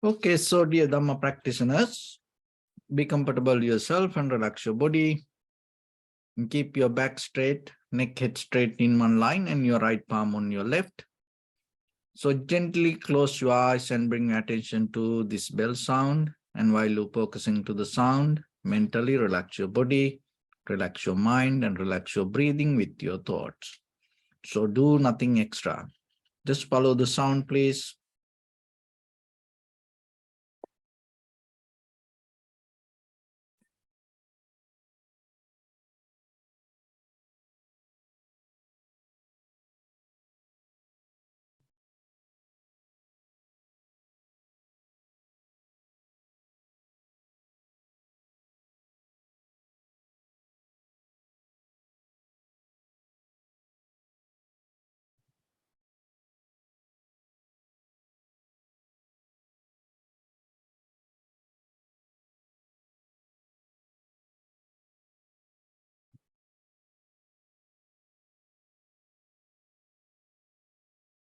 Okay, so dear Dharma practitioners, be comfortable yourself and relax your body. And keep your back straight, neck head straight in one line and your right palm on your left. So gently close your eyes and bring attention to this bell sound. And while you're focusing to the sound, mentally relax your body, relax your mind and relax your breathing with your thoughts. So do nothing extra. Just follow the sound, please.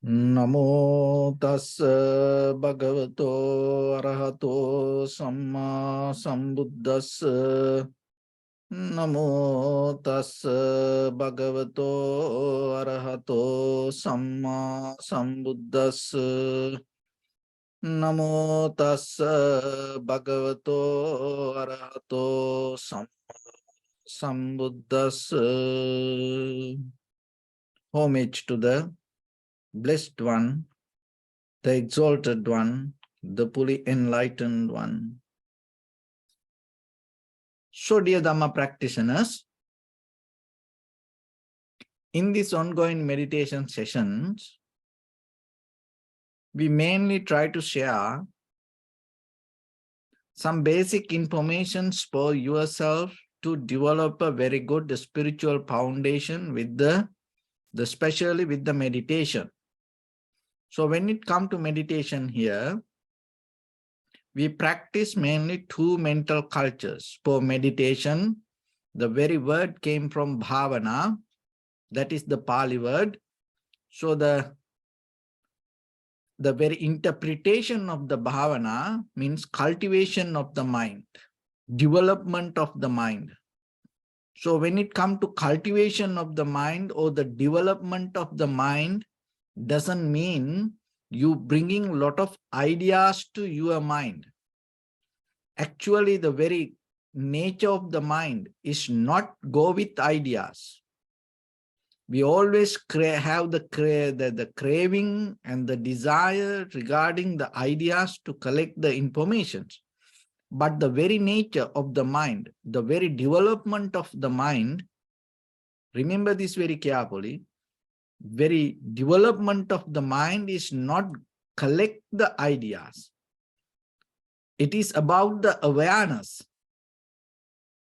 Namo tassa bhagavato arahato samma sambuddhassa. Namo tassa bhagavato arahato samma sambuddhassa. Namo tassa bhagavato arahato samma sambuddhassa. Homage to the Blessed One, the Exalted One, the fully enlightened One. So, dear Dhamma practitioners, in these ongoing meditation sessions, we mainly try to share some basic information for yourself to develop a very good spiritual foundation with especially with the meditation. So when it comes to meditation here, we practice mainly two mental cultures. For meditation, the very word came from bhavana, that is the Pali word. So the very interpretation of the bhavana means cultivation of the mind, development of the mind. So when it comes to cultivation of the mind or the development of the mind, doesn't mean you bringing a lot of ideas to your mind. Actually, the very nature of the mind is not go with ideas. We always have the craving and the desire regarding the ideas to collect the information. But the very nature of the mind, the very development of the mind, remember this very carefully, very development of the mind is not collect the ideas. It is about the awareness.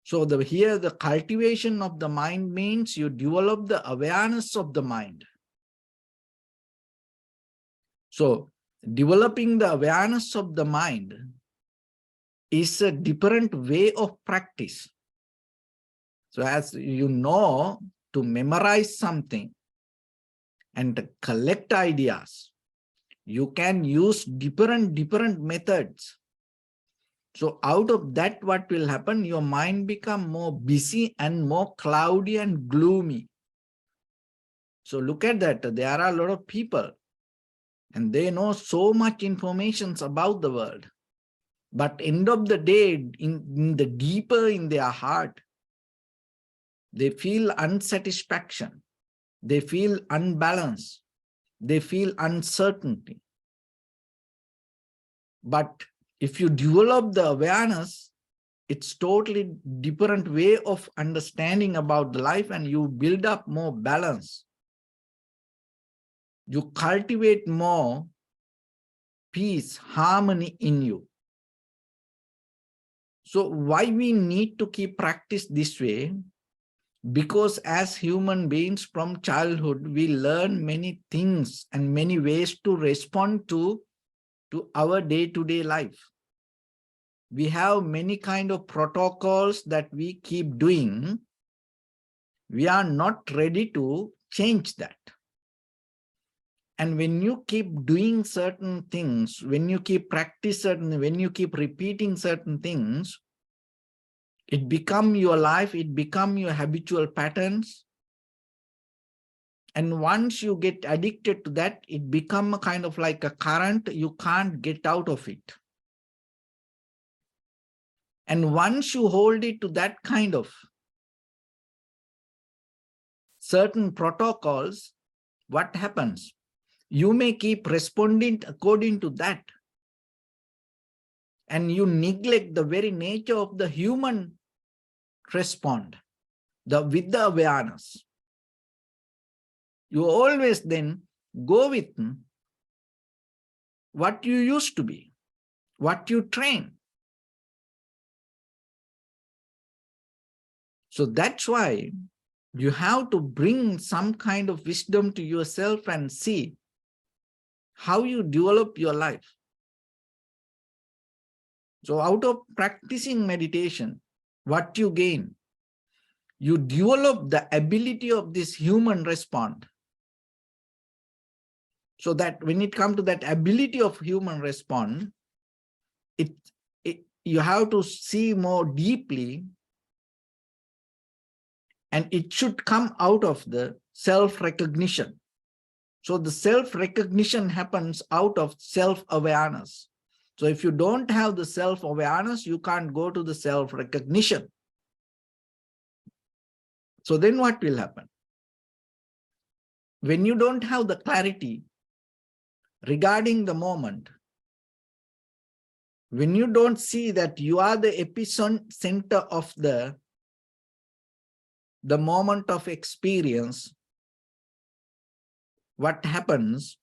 So here the cultivation of the mind means you develop the awareness of the mind. So developing the awareness of the mind is a different way of practice. So as you know, to memorize something and to collect ideas, you can use different methods. So out of that, what will happen? Your mind become more busy and more cloudy and gloomy. So look at that. There are a lot of people and they know so much information about the world. But end of the day, in the deeper in their heart, they feel unsatisfaction. They feel unbalanced. They feel uncertainty. But if you develop the awareness, it's totally different way of understanding about the life and you build up more balance. You cultivate more peace, harmony in you. So why we need to keep practice this way? Because as human beings from childhood, we learn many things and many ways to respond to our day-to-day life. We have many kind of protocols that we keep doing. We are not ready to change that. And when you keep doing certain things, when you keep when you keep repeating certain things, it become your life, it become your habitual patterns. And once you get addicted to that, it become a kind of like a current, you can't get out of it. And once you hold it to that kind of certain protocols, what happens? You may keep responding according to that. And you neglect the very nature of the human respond, with the awareness. You always then go with what you used to be, what you train. So that's why you have to bring some kind of wisdom to yourself and see how you develop your life. So out of practicing meditation, what you gain? You develop the ability of this human respond. So that when it comes to that ability of human respond, you have to see more deeply, and it should come out of the self-recognition. So the self-recognition happens out of self-awareness. So if you don't have the self-awareness, you can't go to the self-recognition. So then what will happen? When you don't have the clarity regarding the moment, when you don't see that you are the epicenter of the moment of experience, what happens?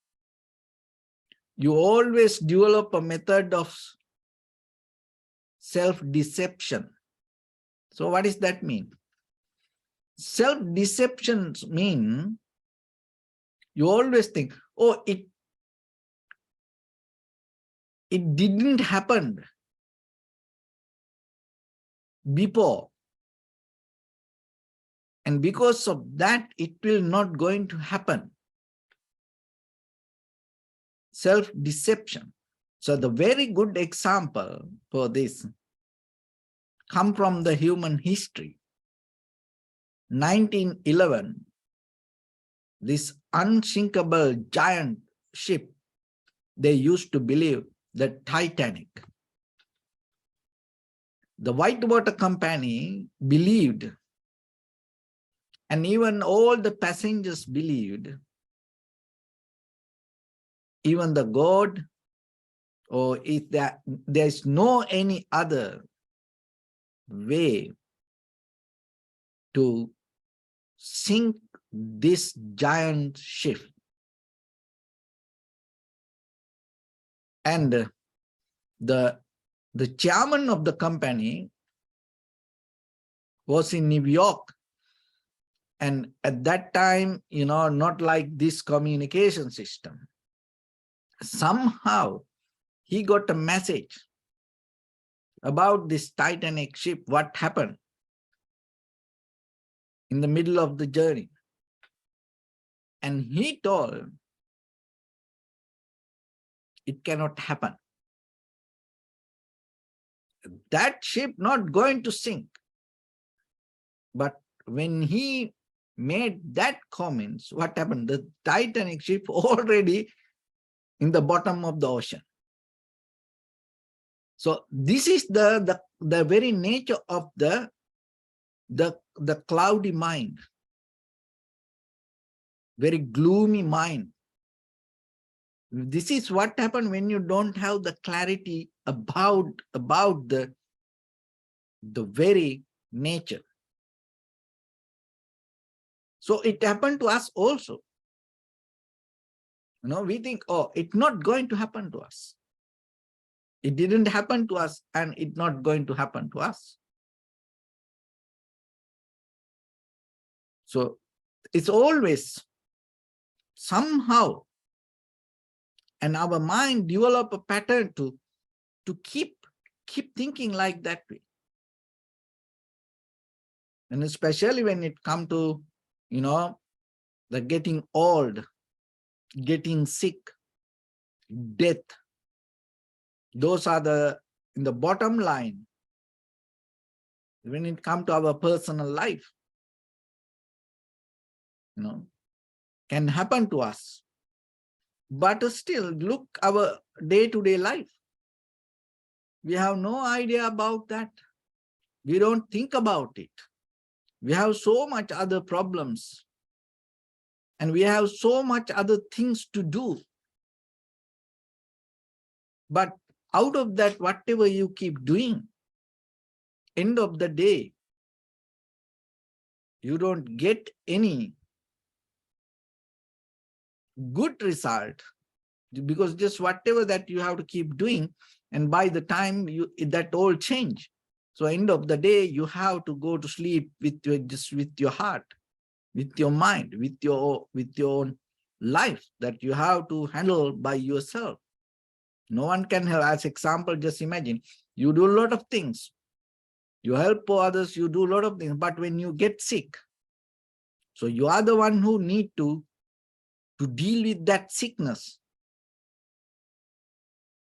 You always develop a method of self-deception. So what does that mean? Self-deception mean you always think, oh, it didn't happen before. And because of that, it will not going to happen. Self-deception. So the very good example for this come from the human history. 1911, this unsinkable giant ship, they used to believe, the Titanic. The Whitewater Company believed, and even all the passengers believed, even the God, or if there's no any other way to sink this giant ship. And the chairman of the company was in New York. And at that time, not like this communication system. Somehow he got a message about this Titanic ship, what happened in the middle of the journey. And he told, it cannot happen. That ship not going to sink. But when he made that comments, what happened? The Titanic ship already in the bottom of the ocean. So this is the very nature of the cloudy mind, very gloomy mind. This is what happened when you don't have the clarity about the very nature. So it happened to us also. We think, oh, it's not going to happen to us. It didn't happen to us, and it's not going to happen to us. So it's always somehow, and our mind develop a pattern to keep thinking like that way. And especially when it come to, the getting old, getting sick, death. Those are in the bottom line when it comes to our personal life, can happen to us. But still, look our day-to-day life. We have no idea about that. We don't think about it. We have so much other problems. And we have so much other things to do. But out of that, whatever you keep doing, end of the day, you don't get any good result, because just whatever that you have to keep doing, and by the time that all change. So end of the day, you have to go to sleep with your heart, with your mind, with your own life that you have to handle by yourself. No one can help. As example, just imagine you do a lot of things, you help others, you do a lot of things, but when you get sick, so you are the one who need to deal with that sickness.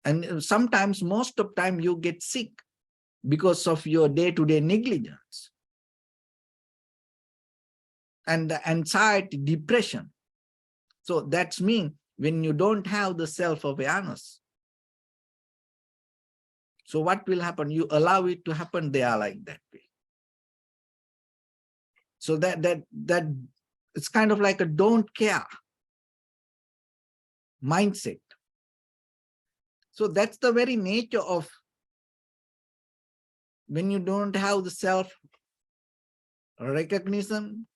And sometimes, most of the time, you get sick because of your day-to-day negligence and the anxiety, depression. So that's mean when you don't have the self-awareness. So what will happen? You allow it to happen there like that way. So that it's kind of like a don't care mindset. So that's the very nature of when you don't have the self-recognition,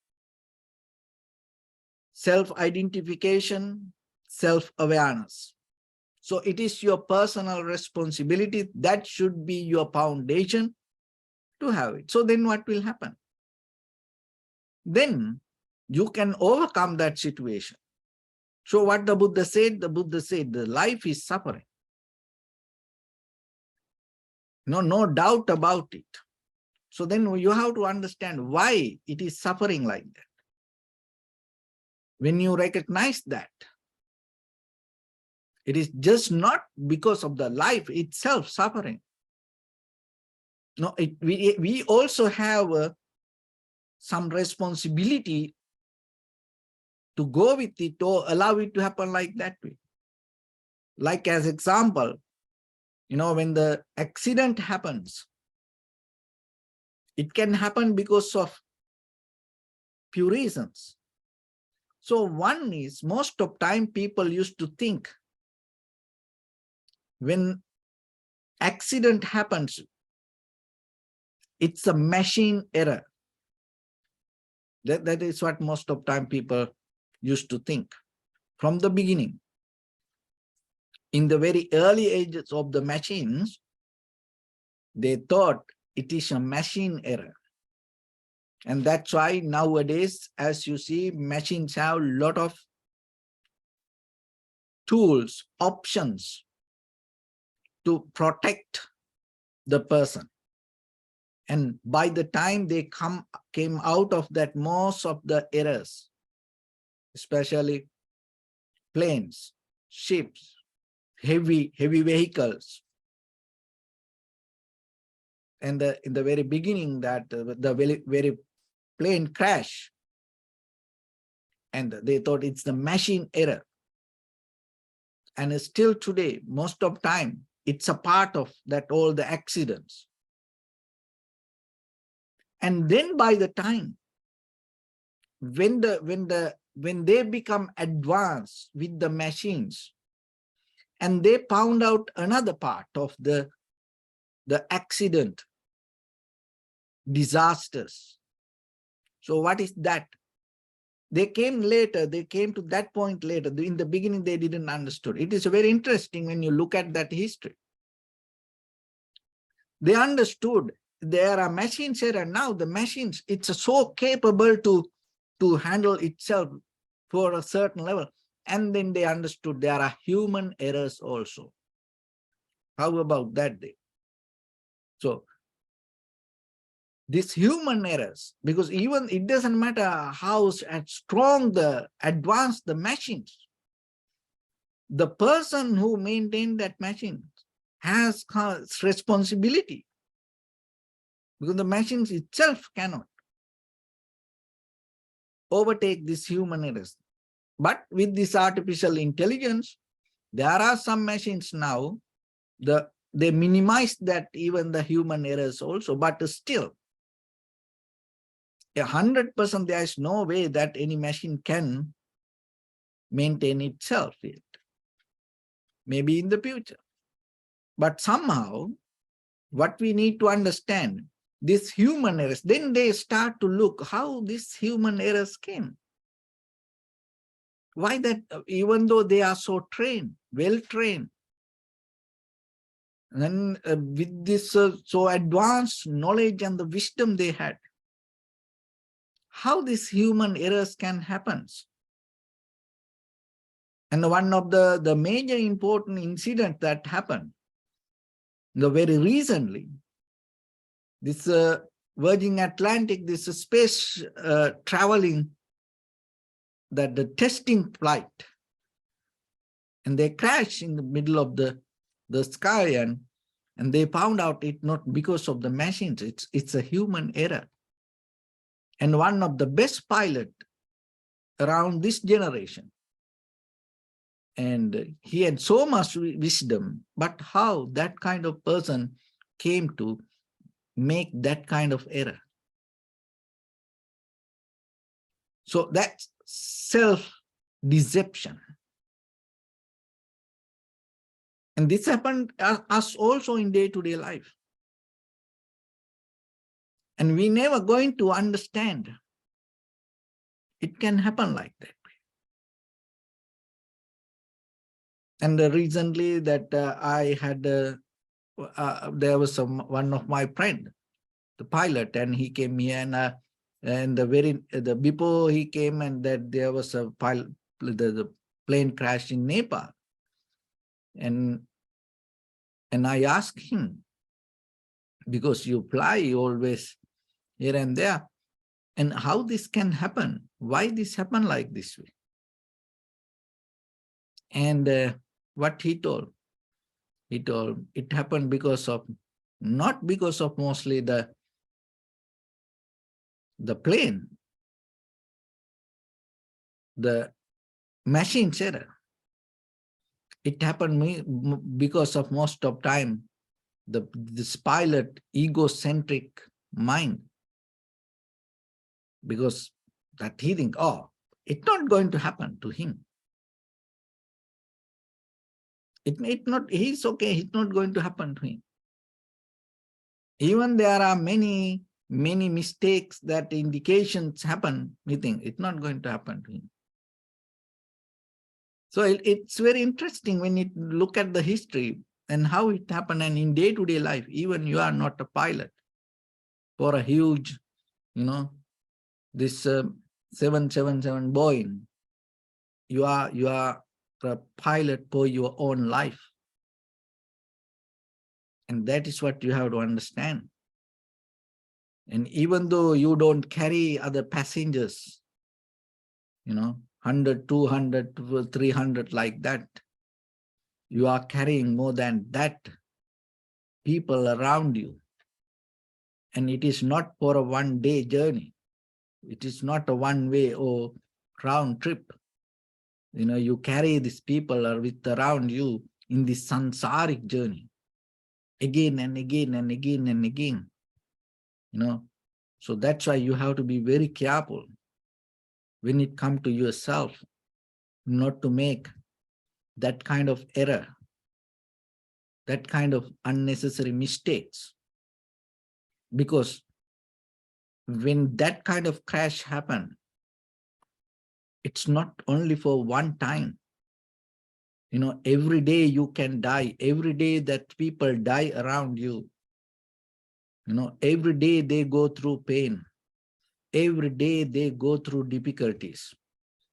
self-identification, self-awareness. So it is your personal responsibility. That should be your foundation to have it. So then what will happen? Then you can overcome that situation. So what the Buddha said the life is suffering. No doubt about it. So then you have to understand why it is suffering like that. When you recognize that, it is just not because of the life itself suffering. No, we also have some responsibility to go with it or allow it to happen like that way. Like as example, when the accident happens, it can happen because of few reasons. So one is, most of time people used to think when accident happens, it's a machine error. That is what most of time people used to think from the beginning. In the very early ages of the machines, they thought it is a machine error. And that's why nowadays, as you see, machines have a lot of tools, options to protect the person. And by the time they came out of that, most of the errors, especially planes, ships, heavy vehicles, and in the very beginning, that the very plane crash, and they thought it's the machine error. And still today, most of time, it's a part of that all the accidents. And then by the time when they become advanced with the machines, and they found out another part of the accident, disasters. So what is that? They came later, they came to that point later. In the beginning, they didn't understood. It is very interesting when you look at that history. They understood there are machines here, and now the machines, it's so capable to handle itself for a certain level. And then they understood there are human errors also. How about that day? So these human errors, because even it doesn't matter how strong the advanced the machines, the person who maintained that machine has responsibility, because the machines itself cannot overtake this human errors. But with this artificial intelligence, there are some machines now, they minimize that even the human errors also, but still 100% there is no way that any machine can maintain itself yet. Maybe in the future. But somehow, what we need to understand, these human errors, then they start to look how these human errors came. Why that, even though they are so trained, well trained, and with this so advanced knowledge and the wisdom they had, how these human errors can happen. And one of the major important incident that happened, very recently, this Virgin Atlantic, this space traveling, that the testing flight, and they crashed in the middle of the sky, and they found out it not because of the machines, it's a human error. And one of the best pilot around this generation, and he had so much wisdom, but how that kind of person came to make that kind of error? So that's self-deception. And this happened us also in day-to-day life. And we never going to understand it can happen like that. And recently that I had, there was one of my friend, the pilot, and he came here, and before he came, and that there was a pilot, the plane crashed in Nepal, and I asked him, because you fly always here and there, and how this can happen? Why this happen like this way? And what he told it happened because of, not because of mostly the plane, the machine's error. It happened because of most of time this pilot egocentric mind, because that he think, oh, it's not going to happen to him. He's okay, it's not going to happen to him. Even there are many mistakes that indications happen, we think it's not going to happen to him. So it's very interesting when you look at the history and how it happened, and in day-to-day life, even you are not a pilot for a huge, this 777 Boeing, you are a pilot for your own life. And that is what you have to understand. And even though you don't carry other passengers, 100, 200, 300 like that, you are carrying more than that people around you. And it is not for a one-day journey. It is not a one-way or round trip. You carry these people around you in this sansaric journey, again and again and again and again. So that's why you have to be very careful when it comes to yourself, not to make that kind of error, that kind of unnecessary mistakes. Because when that kind of crash happens, it's not only for one time. Every day you can die. Every day that people die around you. Every day they go through pain. Every day they go through difficulties.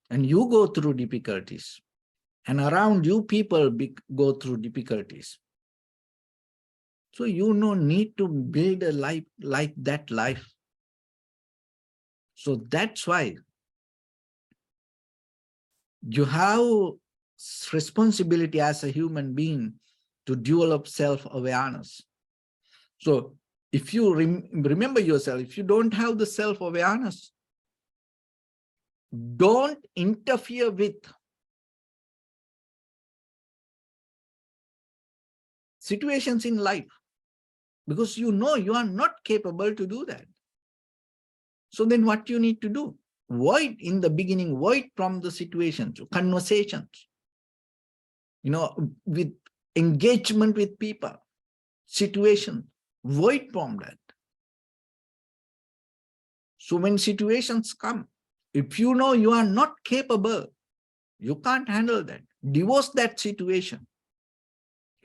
And you go through difficulties. And around you people go through difficulties. So you need to build a life like that life. So that's why you have responsibility as a human being to develop self-awareness. So if you remember yourself, if you don't have the self-awareness, don't interfere with situations in life, because you know you are not capable to do that. So then what you need to do? Avoid in the beginning, avoid from the situations, conversations, with engagement with people, situation, avoid from that. So when situations come, if you know you are not capable, you can't handle that, divorce that situation.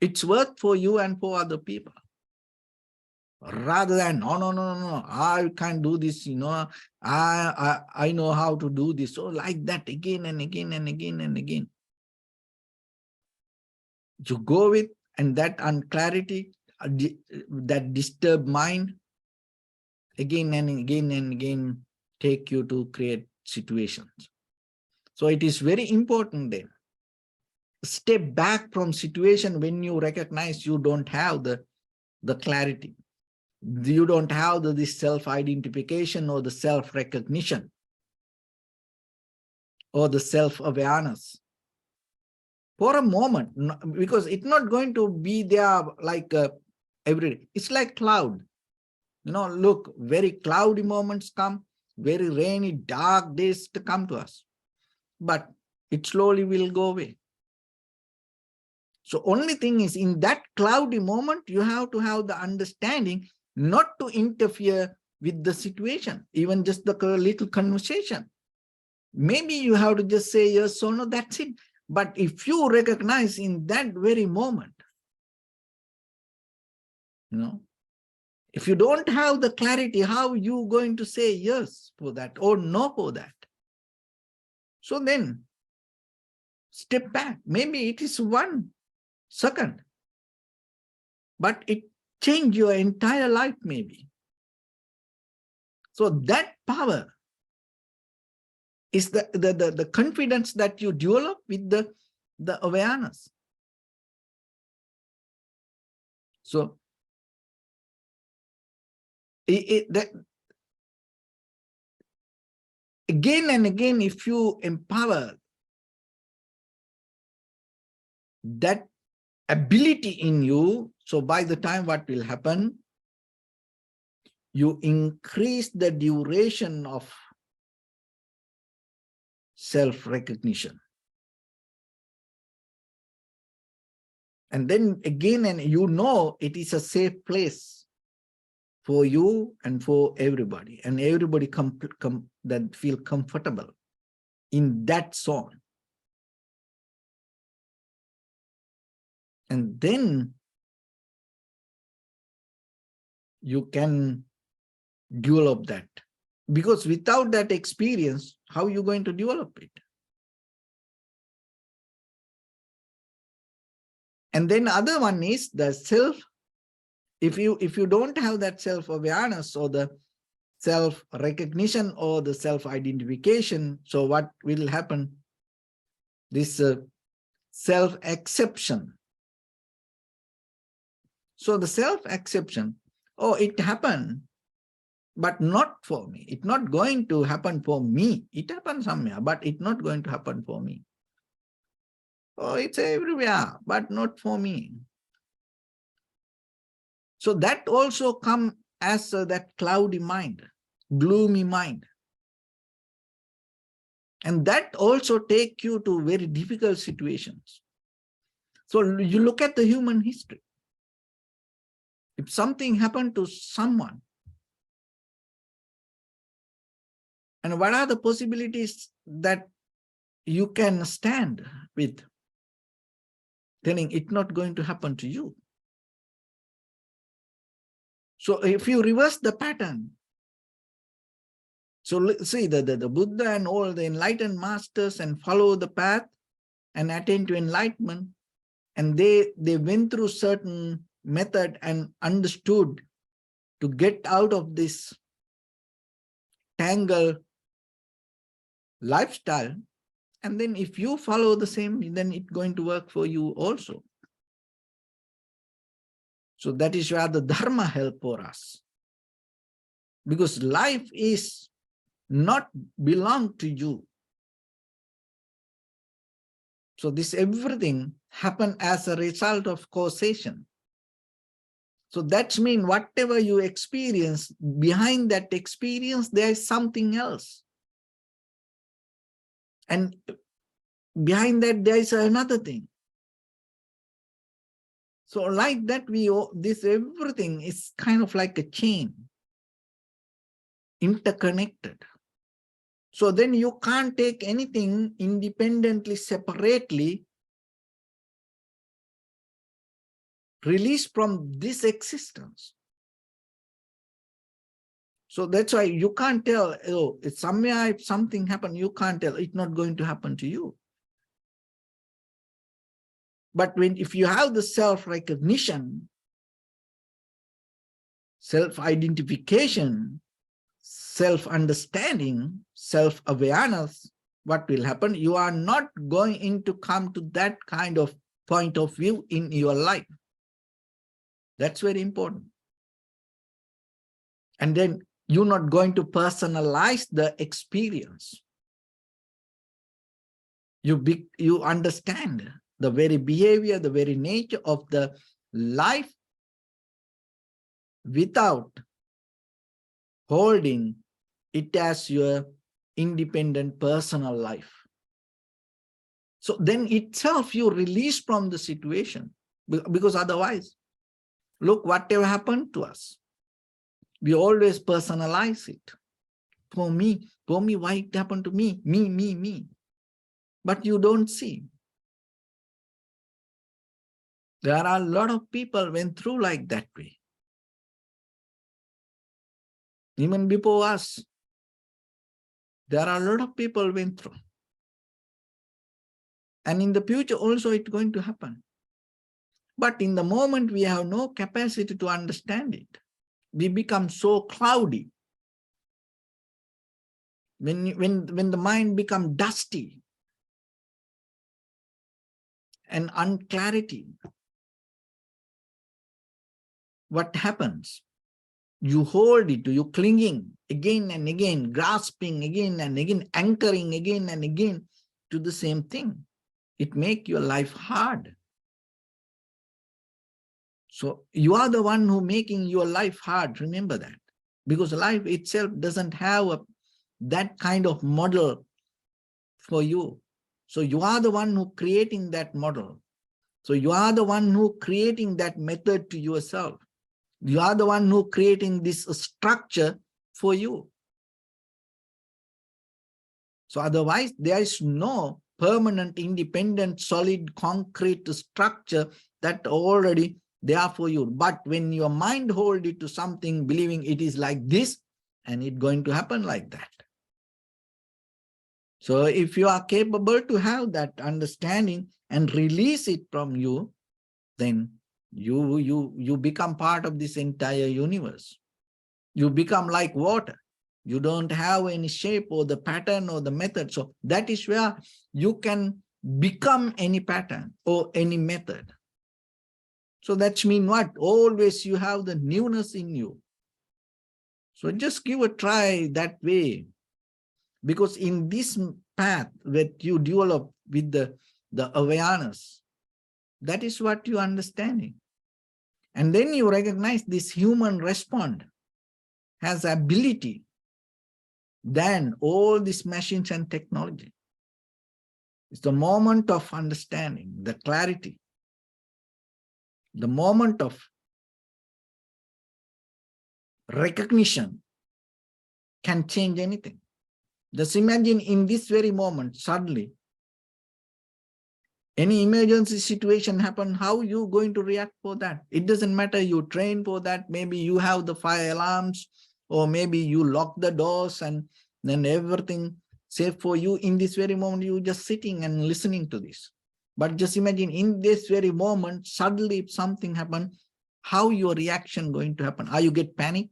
It's worth for you and for other people. Rather than, no, I can't do this, I know how to do this. So like that again and again and again and again. You go with, and that unclarity, that disturbed mind, again and again and again, take you to create situations. So it is very important then. Step back from situation when you recognize you don't have the clarity. You don't have this self-identification or the self-recognition or the self-awareness. For a moment, because it's not going to be there like every day. It's like cloud. Look, very cloudy moments come, very rainy, dark days to come to us. But it slowly will go away. So only thing is, in that cloudy moment, you have to have the understanding not to interfere with the situation, even just the little conversation. Maybe you have to just say yes or no, that's it. But if you recognize in that very moment, if you don't have the clarity, how are you going to say yes for that or no for that? So then step back. Maybe it is 1 second, but it changed your entire life maybe. So that power is the confidence that you develop with the awareness. So that again and again, if you empower that ability in you, so by the time what will happen, you increase the duration of self-recognition. And then again, and it is a safe place for you and for everybody, and everybody that feel comfortable in that zone. And then you can develop that, because without that experience, how are you going to develop it? And then other one is the self. If you don't have that self-awareness or the self-recognition or the self-identification, so what will happen? This self-acceptance. So the self-acceptance, it happened, but not for me. It's not going to happen for me. It happens somewhere, but it's not going to happen for me. It's everywhere, but not for me. So that also comes as that cloudy mind, gloomy mind. And that also take you to very difficult situations. So you look at the human history. If something happened to someone, and what are the possibilities that you can stand with, telling it's not going to happen to you? So if you reverse the pattern, so see the Buddha and all the enlightened masters and follow the path and attain to enlightenment, and they went through certain method and understood to get out of this tangled lifestyle, And then if you follow the same, then it's going to work for you also. So that is where the Dharma help for us. Because life is not belong to you. So this everything happened as a result of causation. So that means whatever you experience, behind that experience, there is something else. And behind that, there is another thing. So like that, this everything is kind of like a chain, interconnected. So then you can't take anything independently, separately, released from this existence. So that's why you can't tell, oh, it's somewhere if something happened, you can't tell, it's not going to happen to you. But if you have the self-recognition, self-identification, self-understanding, self-awareness, what will happen? You are not going to come to that kind of point of view in your life. That's very important. And then you're not going to personalize the experience. You understand the very behavior, the very nature of the life without holding it as your independent personal life. So then itself you release from the situation, because otherwise, look, whatever happened to us, we always personalize it. For me, why it happened to me, me. But you don't see. There are a lot of people went through like that way. Even before us, there are a lot of people went through. And in the future also it's going to happen. But in the moment we have no capacity to understand it. We become so cloudy. When the mind becomes dusty and unclarity, what happens? You hold it, you clinging again and again, grasping again and again, anchoring again and again to the same thing. It makes your life hard. So you are the one who making your life hard, remember that. Because life itself doesn't have that kind of model for you. So you are the one who creating that model. So you are the one who creating that method to yourself. You are the one who creating this structure for you. So otherwise, there is no permanent, independent, solid, concrete structure that already there for you. But when your mind hold it to something, believing it is like this, and it's going to happen like that. So if you are capable to have that understanding and release it from you, then you become part of this entire universe. You become like water. You don't have any shape or the pattern or the method. So that is where you can become any pattern or any method. So that means what? Always you have the newness in you. So just give a try that way. Because in this path that you develop with the awareness, that is what you are understanding. And then you recognize this human response has ability than all these machines and technology. It's the moment of understanding, the clarity, the moment of recognition can change anything. Just imagine in this very moment, suddenly, any emergency situation happen, how you going to react for that? It doesn't matter, you train for that, maybe you have the fire alarms, or maybe you lock the doors and then everything safe for you. In this very moment, you just sitting and listening to this. But just imagine in this very moment, suddenly if something happen, how your reaction going to happen? Are you get panic?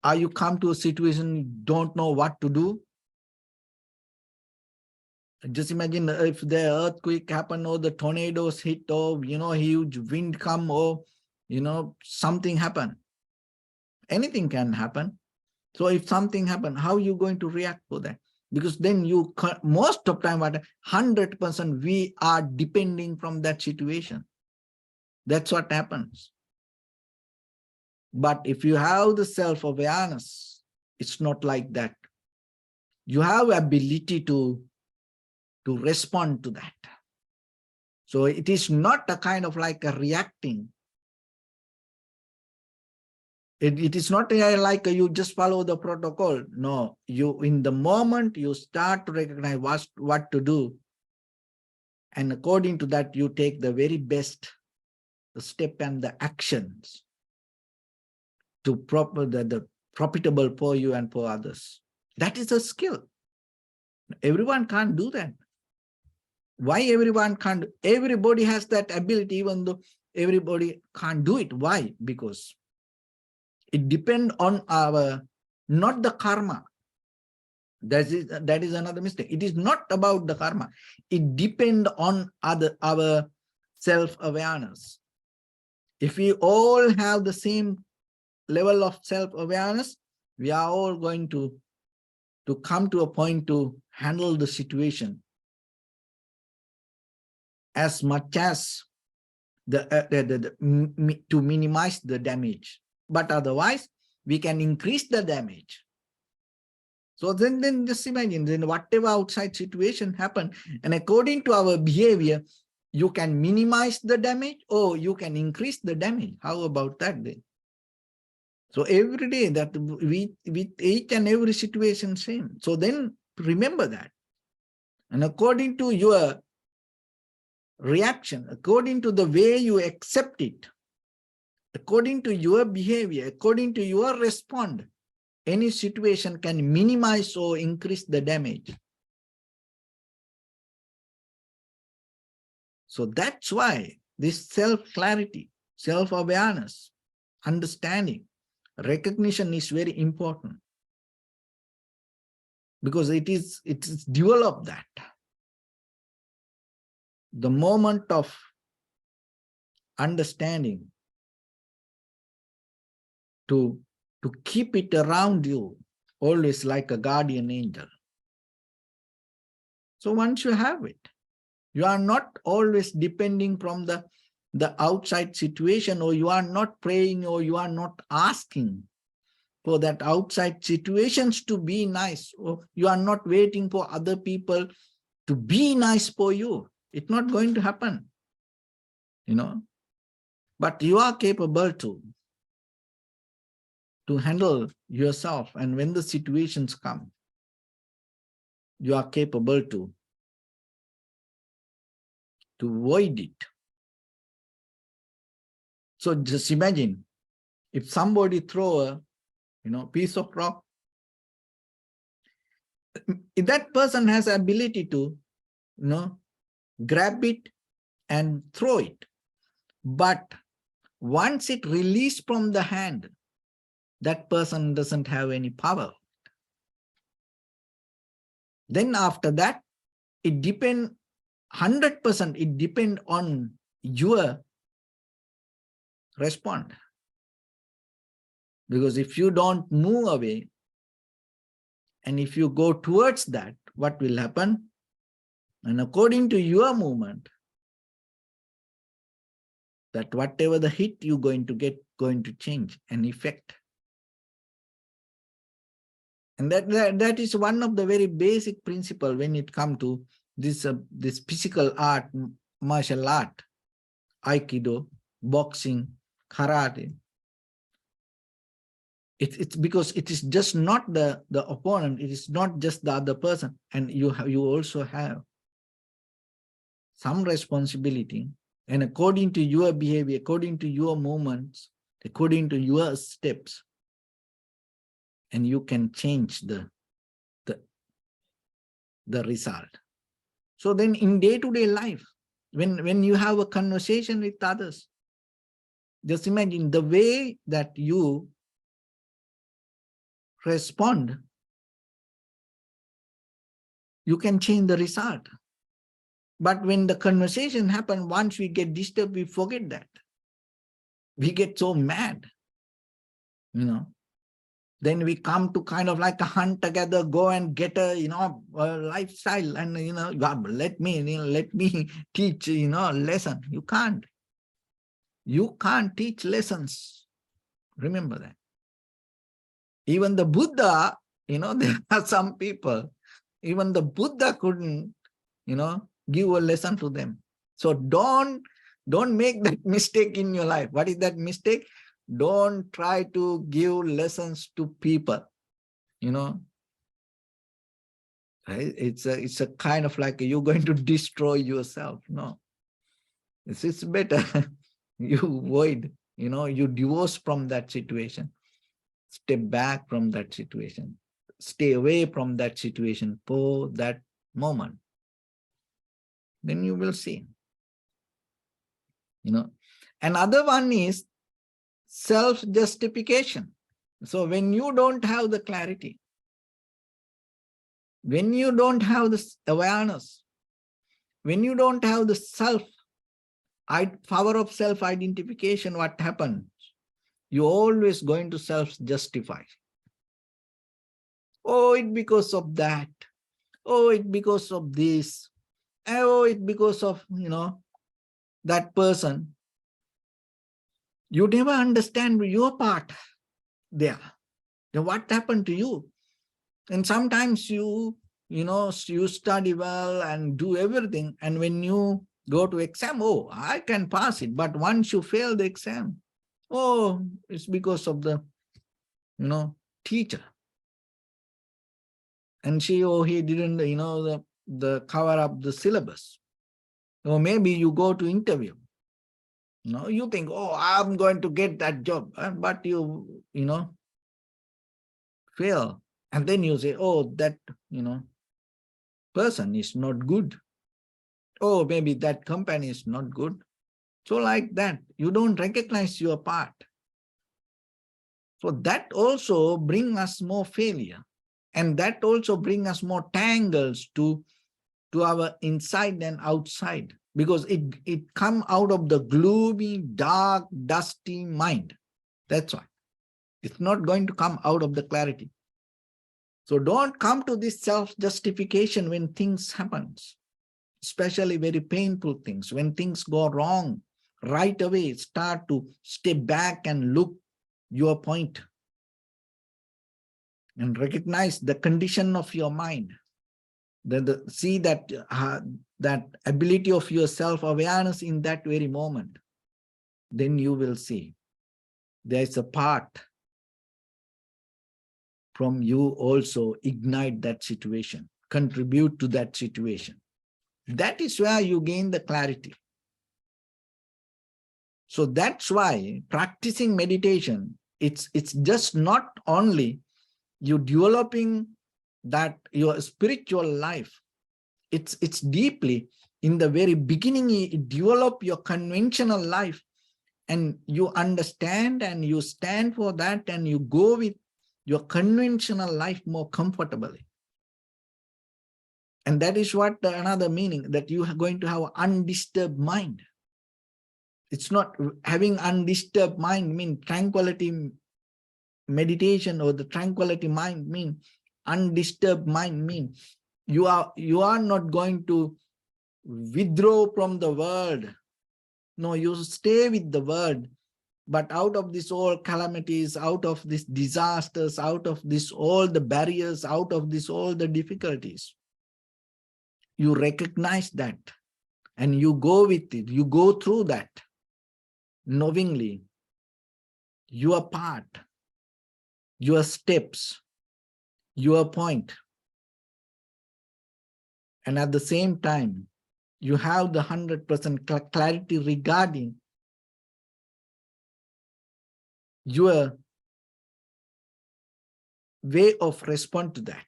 Are you come to a situation you don't know what to do? Just imagine if the earthquake happen or the tornadoes hit or, huge wind come or, something happen. Anything can happen. So if something happen, how are you going to react for that? Because then most of time, 100% we are depending from that situation. That's what happens. But if you have the self-awareness, it's not like that. You have ability to respond to that. So it is not a kind of like a reacting. It is not like you just follow the protocol. No, you in the moment you start to recognize what to do. And according to that, you take the very best step and the actions to the profitable for you and for others. That is a skill. Everyone can't do that. Why everyone can't? Everybody has that ability, even though everybody can't do it. Why? Because it depends on not the karma. That is another mistake. It is not about the karma. It depends on our self-awareness. If we all have the same level of self-awareness, we are all going to come to a point to handle the situation as much as to minimize the damage. But otherwise, we can increase the damage. So then just imagine, then whatever outside situation happen, and according to our behavior, you can minimize the damage or you can increase the damage. How about that then? So every day that with each and every situation same. So then remember that. And according to your reaction, according to the way you accept it, according to your behavior, according to your response, any situation can minimize or increase the damage. So that's why this self-clarity, self-awareness, understanding, recognition is very important. Because it's developed that. The moment of understanding to keep it around you, always like a guardian angel. So once you have it, you are not always depending from the outside situation, or you are not praying, or you are not asking for that outside situations to be nice, or you are not waiting for other people to be nice for you. It's not going to happen, but you are capable to handle yourself. And when the situations come, you are capable to avoid it. So just imagine if somebody throw a piece of rock, if that person has the ability to grab it and throw it, but once it released from the hand, that person doesn't have any power. Then after that, it depends 100%, it depends on your response. Because if you don't move away, and if you go towards that, what will happen? And according to your movement, that whatever the hit you're going to get, going to change and affect. And that is one of the very basic principle when it comes to this physical art, martial art, aikido, boxing, karate. It's because it is just not the opponent, it is not just the other person, and you also have some responsibility. And according to your behavior, according to your movements, according to your steps, and you can change the result. So then in day-to-day life, when you have a conversation with others, just imagine the way that you respond, you can change the result. But when the conversation happens, once we get disturbed, we forget that. We get so mad, Then we come to kind of like a hunt together, go and get a, a lifestyle, and, let me teach, a lesson. You can't. You can't teach lessons. Remember that. Even the Buddha, there are some people, even the Buddha couldn't, give a lesson to them. So don't make that mistake in your life. What is that mistake? Don't try to give lessons to people, right? It's a kind of like you're going to destroy yourself. No, it's better you avoid, you divorce from that situation. Step back from that situation. Stay away from that situation for that moment. Then you will see. Another one is self-justification. So when you don't have the clarity, when you don't have this awareness, when you don't have the power of self-identification, what happens? You're always going to self-justify. Oh, it's because of that. Oh, it's because of this. Oh, it's because of, that person. You never understand your part there. Then what happened to you? And sometimes you study well and do everything. And when you go to exam, oh, I can pass it. But once you fail the exam, oh, it's because of the, teacher. And he didn't, the cover up the syllabus. Or maybe you go to interview. You think, oh, I'm going to get that job. But you, fail. And then you say, oh, that, person is not good. Oh, maybe that company is not good. So like that, you don't recognize your part. So that also brings us more failure. And that also brings us more tangles to our inside and outside. Because it comes out of the gloomy, dark, dusty mind. That's why. It's not going to come out of the clarity. So don't come to this self-justification when things happen, especially very painful things. When things go wrong, right away start to step back and look your point and recognize the condition of your mind. See that that ability of your self-awareness in that very moment. Then you will see there's a part from you also ignite that situation, contribute to that situation. That is where you gain the clarity. So that's why practicing meditation, it's just not only you developing that your spiritual life, it's deeply in the very beginning, you develop your conventional life and you understand and you stand for that and you go with your conventional life more comfortably. And that is what another meaning, that you are going to have an undisturbed mind. It's not having undisturbed mind mean tranquility meditation, or the tranquility mind mean undisturbed mind mean you are not going to withdraw from the world. No, you stay with the world, but out of this all calamities, out of these disasters, out of this all the barriers, out of this all the difficulties, you recognize that and you go with it, you go through that knowingly, your part, your steps, your point. And at the same time, you have the 100% clarity regarding your way of respond to that.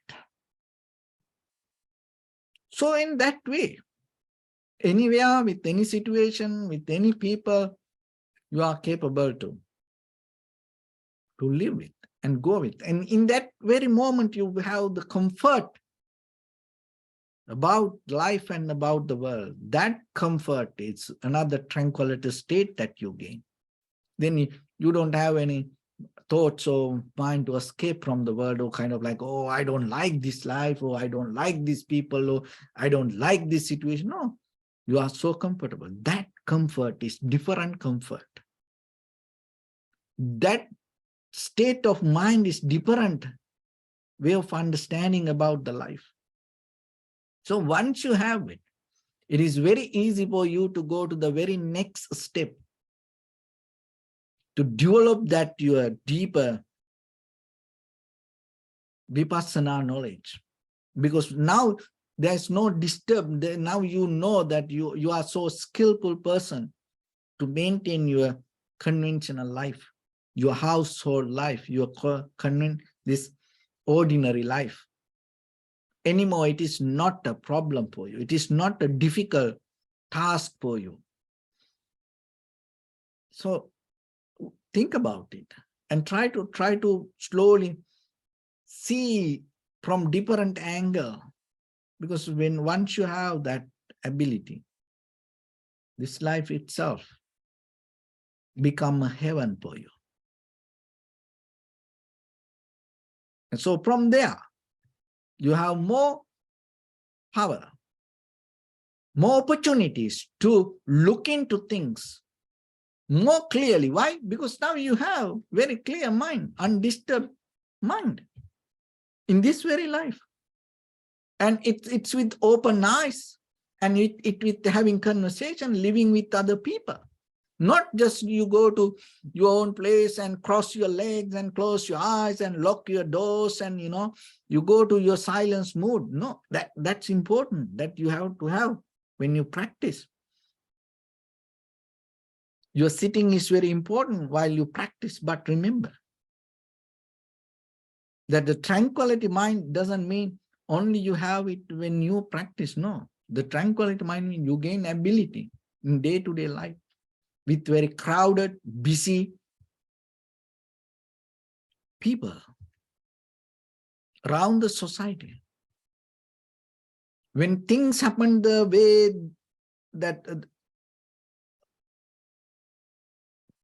So in that way, anywhere, with any situation, with any people, you are capable to live with and go with. And in that very moment, you have the comfort about life and about the world. That comfort is another tranquility state that you gain. Then you don't have any thoughts or mind to escape from the world, or kind of like, oh, I don't like this life, or I don't like these people, or I don't like this situation. No, you are so comfortable. That comfort is different comfort. That state of mind is different way of understanding about the life. So once you have it, it is very easy for you to go to the very next step, to develop that your deeper vipassana knowledge. Because now there's no disturb. Now you know that you are so skillful person to maintain your conventional life, your household life, your this ordinary life. Anymore, it is not a problem for you. It is not a difficult task for you. So think about it and try to slowly see from different angle. Because once you have that ability, this life itself become a heaven for you. And so from there, you have more power, more opportunities to look into things more clearly. Why? Because now you have very clear mind, undisturbed mind in this very life. And it's with open eyes, and it with having conversation, living with other people. Not just you go to your own place and cross your legs and close your eyes and lock your doors and, you go to your silence mood. No, that's important, that you have to have when you practice. Your sitting is very important while you practice, but remember that the tranquility mind doesn't mean only you have it when you practice. No, the tranquility mind means you gain ability in day-to-day life with very crowded, busy people around the society. When things happen the way that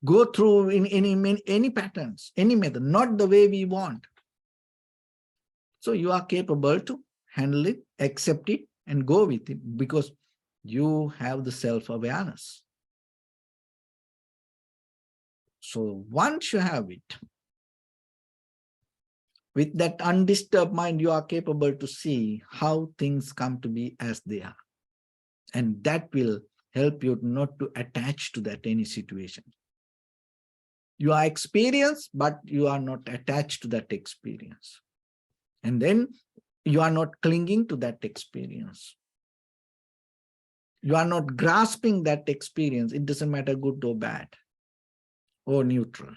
go through in any patterns, any method, not the way we want. So you are capable to handle it, accept it, and go with it, because you have the self-awareness. So once you have it, with that undisturbed mind, you are capable to see how things come to be as they are. And that will help you not to attach to that any situation. You are experienced, but you are not attached to that experience. And then you are not clinging to that experience. You are not grasping that experience. It doesn't matter good or bad or neutral.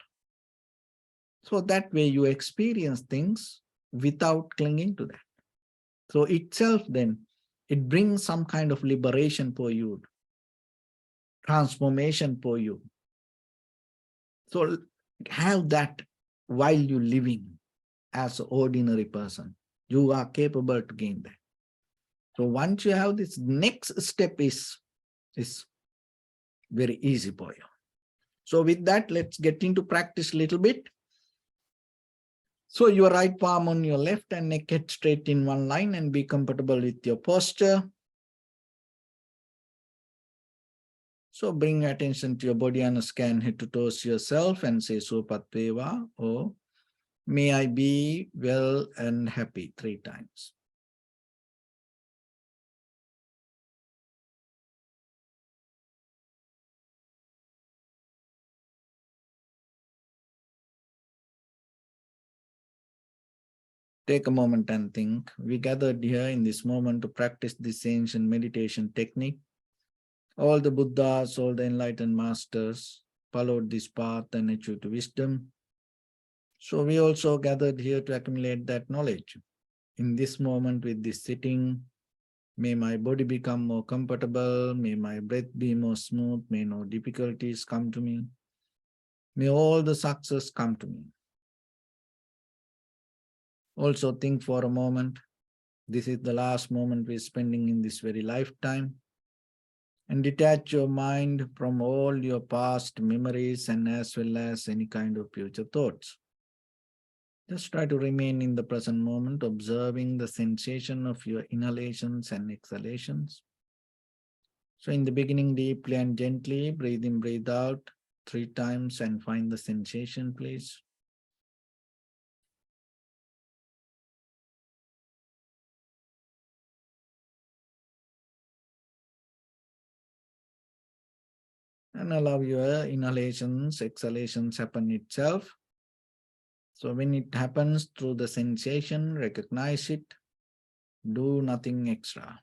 So that way you experience things without clinging to that. So itself then, it brings some kind of liberation for you, transformation for you. So have that while you're living as an ordinary person. You are capable to gain that. So once you have this, next step is very easy for you. So with that, let's get into practice a little bit. So your right palm on your left and neck head straight in one line, and be comfortable with your posture. So bring your attention to your body and scan head to toes yourself and say Sopatveva, or may I be well and happy 3 times. Take a moment and think. We gathered here in this moment to practice this ancient meditation technique. All the Buddhas, all the enlightened masters followed this path and achieved wisdom. So we also gathered here to accumulate that knowledge. In this moment with this sitting, may my body become more comfortable, may my breath be more smooth, may no difficulties come to me, may all the success come to me. Also think for a moment This is the last moment we're spending in this very lifetime. And detach your mind from all your past memories and as well as any kind of future thoughts. Just try to remain in the present moment, observing the sensation of your inhalations and exhalations. So in the beginning, deeply and gently, breathe in, breathe out 3 times and find the sensation, please. And allow your inhalations, exhalations happen itself. So when it happens through the sensation, recognize it, do nothing extra.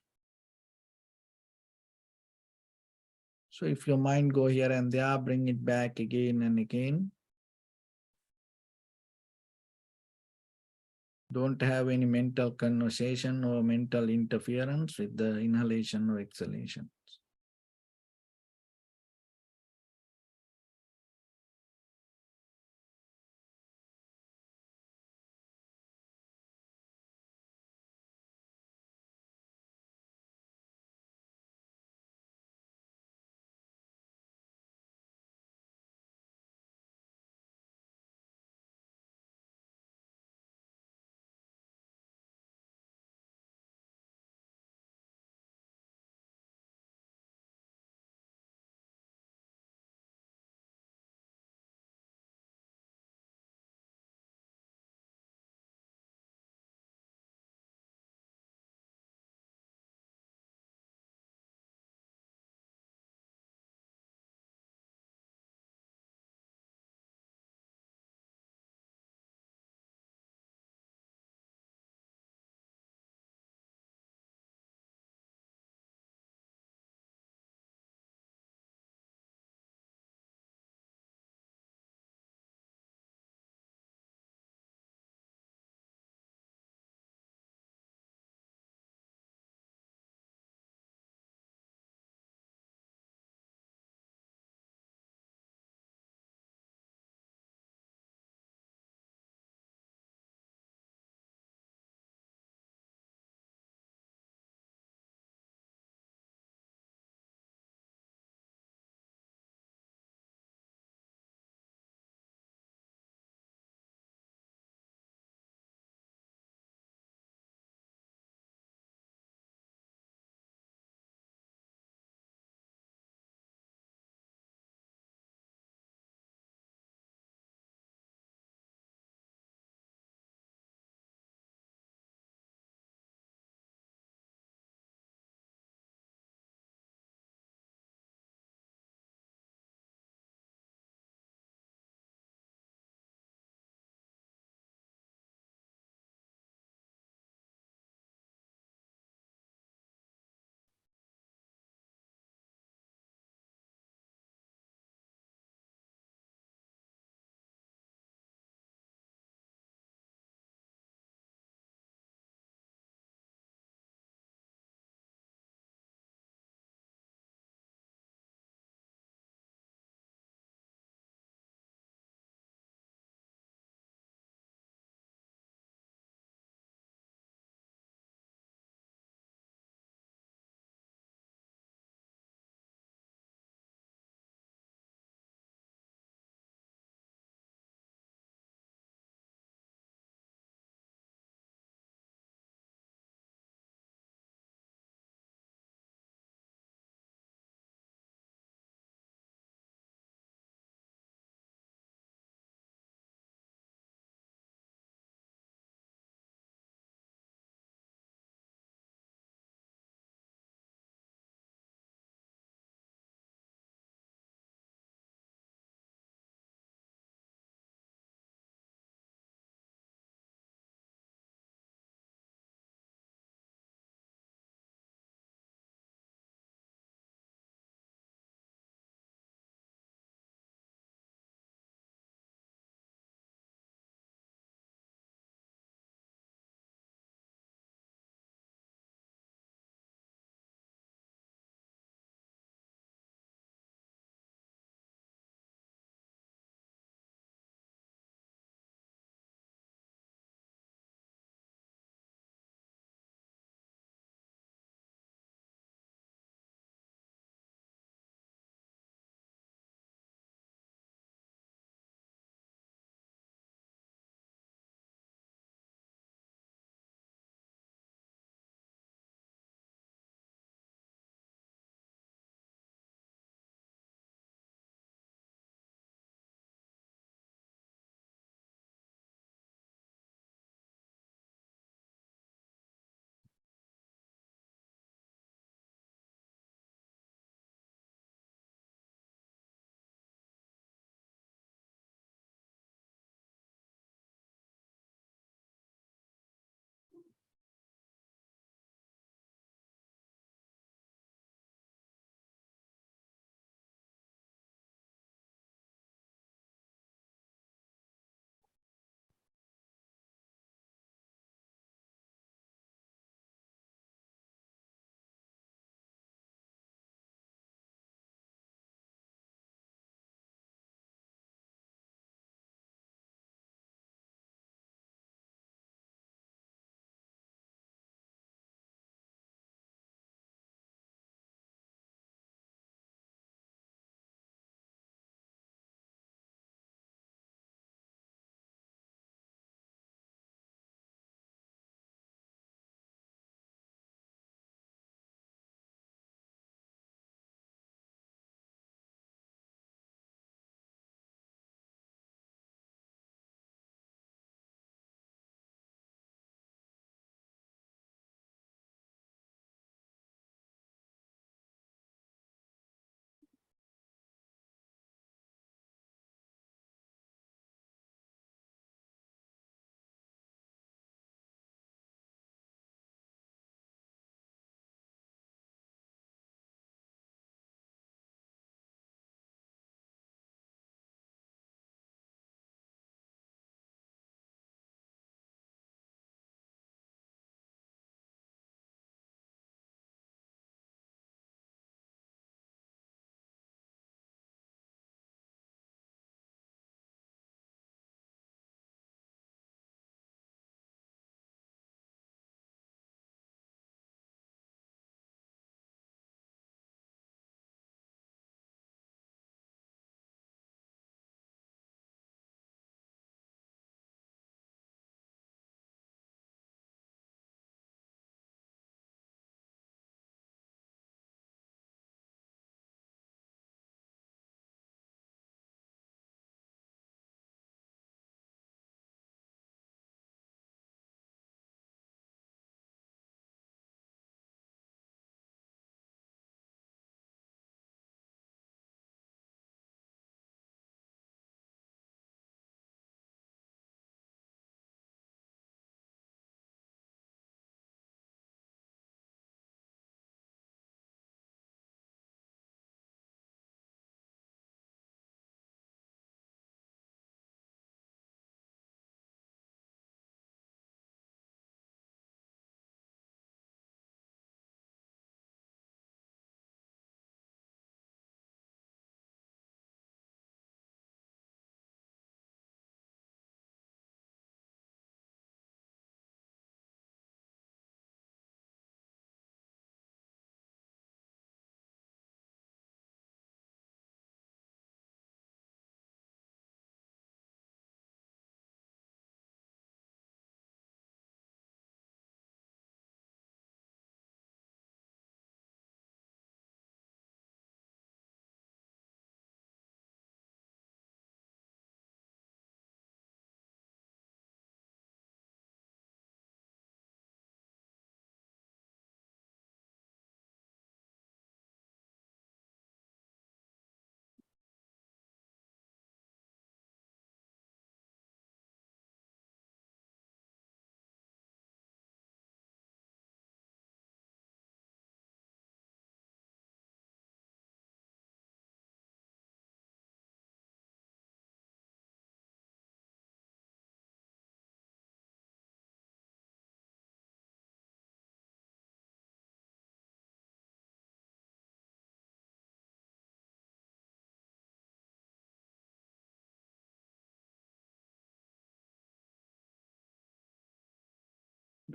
So if your mind go here and there, bring it back again and again. Don't have any mental conversation or mental interference with the inhalation or exhalation.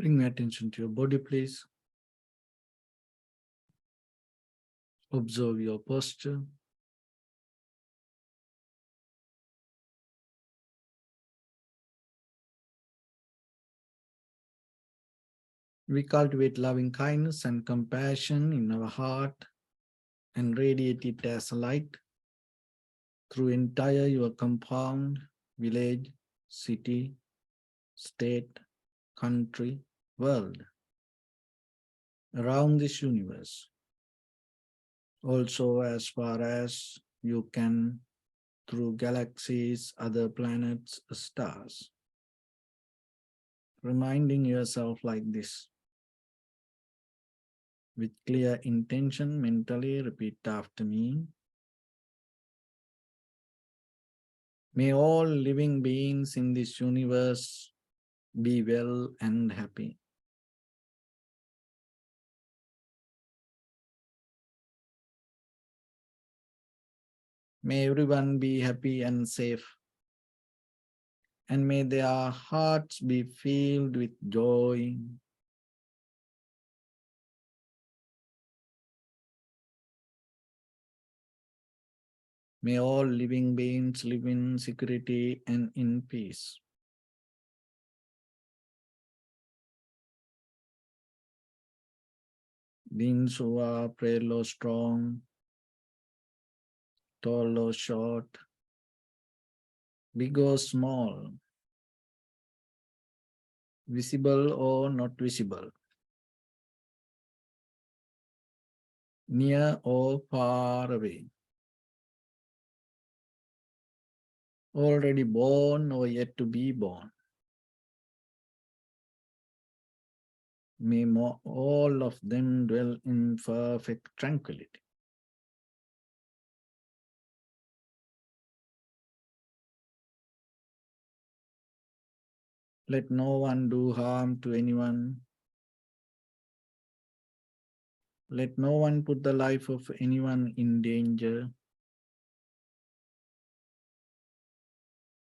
Bring attention to your body, please. Observe your posture. We cultivate loving kindness and compassion in our heart and radiate it as a light through entire your compound, village, city, state, country, world, around this universe. Also as far as you can through galaxies, other planets, stars. Reminding yourself like this. With clear intention, mentally repeat after me. May all living beings in this universe be well and happy. May everyone be happy and safe. And may their hearts be filled with joy. May all living beings live in security and in peace. Beings who are frail or strong, tall or short, big or small, visible or not visible, near or far away, already born or yet to be born. May all of them dwell in perfect tranquility. Let no one do harm to anyone. Let no one put the life of anyone in danger.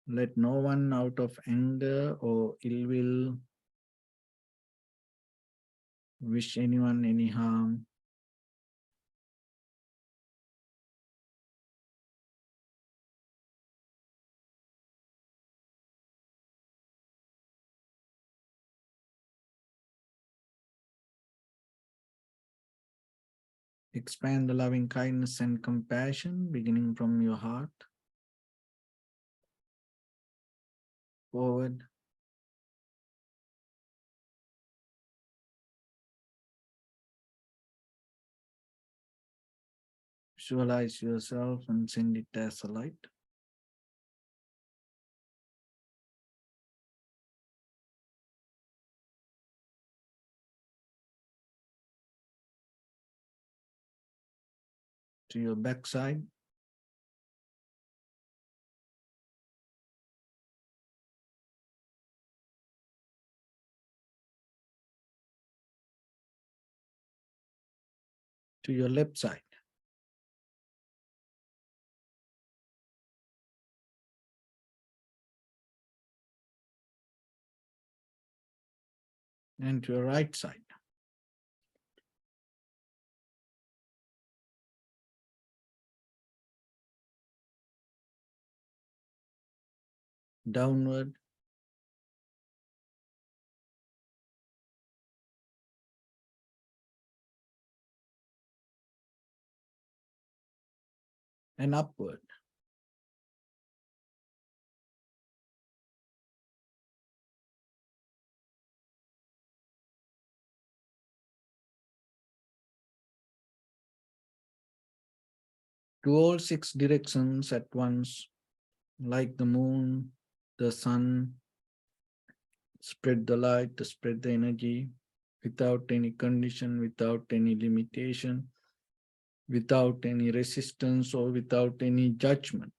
Let no one out of anger or ill will wish anyone any harm. Expand the loving kindness and compassion beginning from your heart, forward, visualize yourself and send it as a light. To your backside, to your left side, and to your right side. Downward, and upward. To all 6 directions at once, like the moon, the sun, spread the light, spread the energy, without any condition, without any limitation, without any resistance or without any judgment.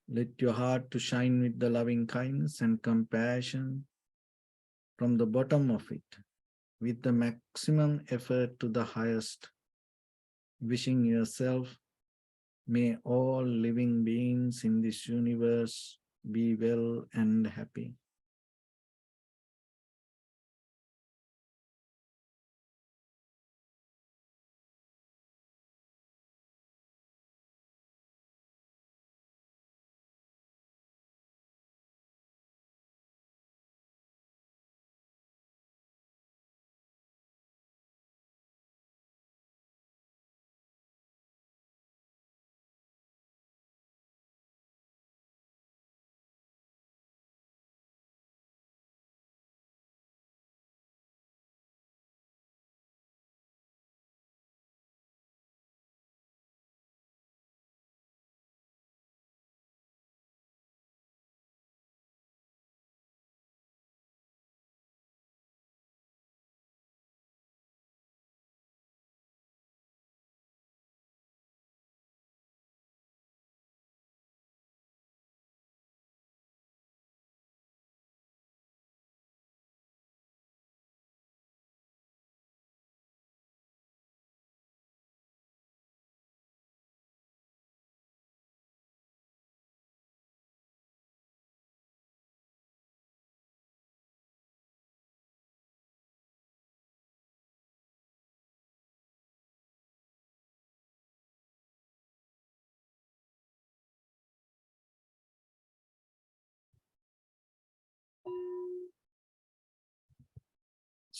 Let your heart to shine with the loving kindness and compassion from the bottom of it, with the maximum effort to the highest, wishing yourself, may all living beings in this universe be well and happy.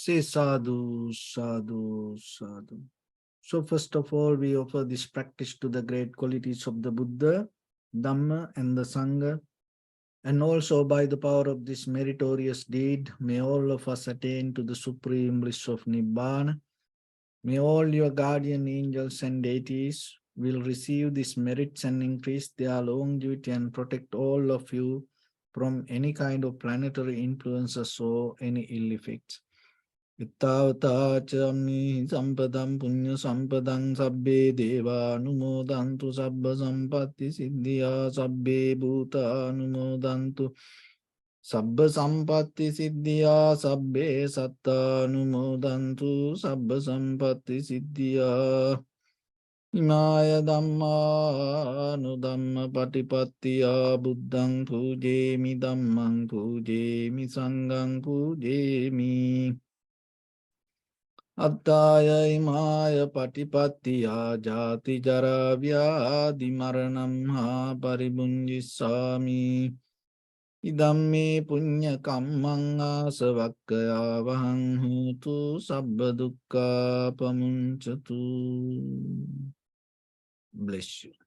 Say sadhu, sadhu, sadhu. So first of all, we offer this practice to the great qualities of the Buddha, Dhamma and the Sangha. And also by the power of this meritorious deed, may all of us attain to the supreme bliss of Nibbana. May all your guardian angels and deities will receive these merits and increase their longevity and protect all of you from any kind of planetary influences or any ill effects. Ittavata sampadam punya sampadam sabbe deva anumodantu sabba sampatti siddhya sabbe bhuta anumodantu sabba sampatti siddhya sabbe satta anumodantu sabba sampatti siddhya imaya dhamma anudhamma patipattiya buddhang pujemi dhammang pujemi sanghang pujemi Attaya imaya patipattiya jati jara vyadi maranam ha paribunjisami idamme punya kammang asavakkaya vahang hutu sabba dukkha pamuncatu. Bless you.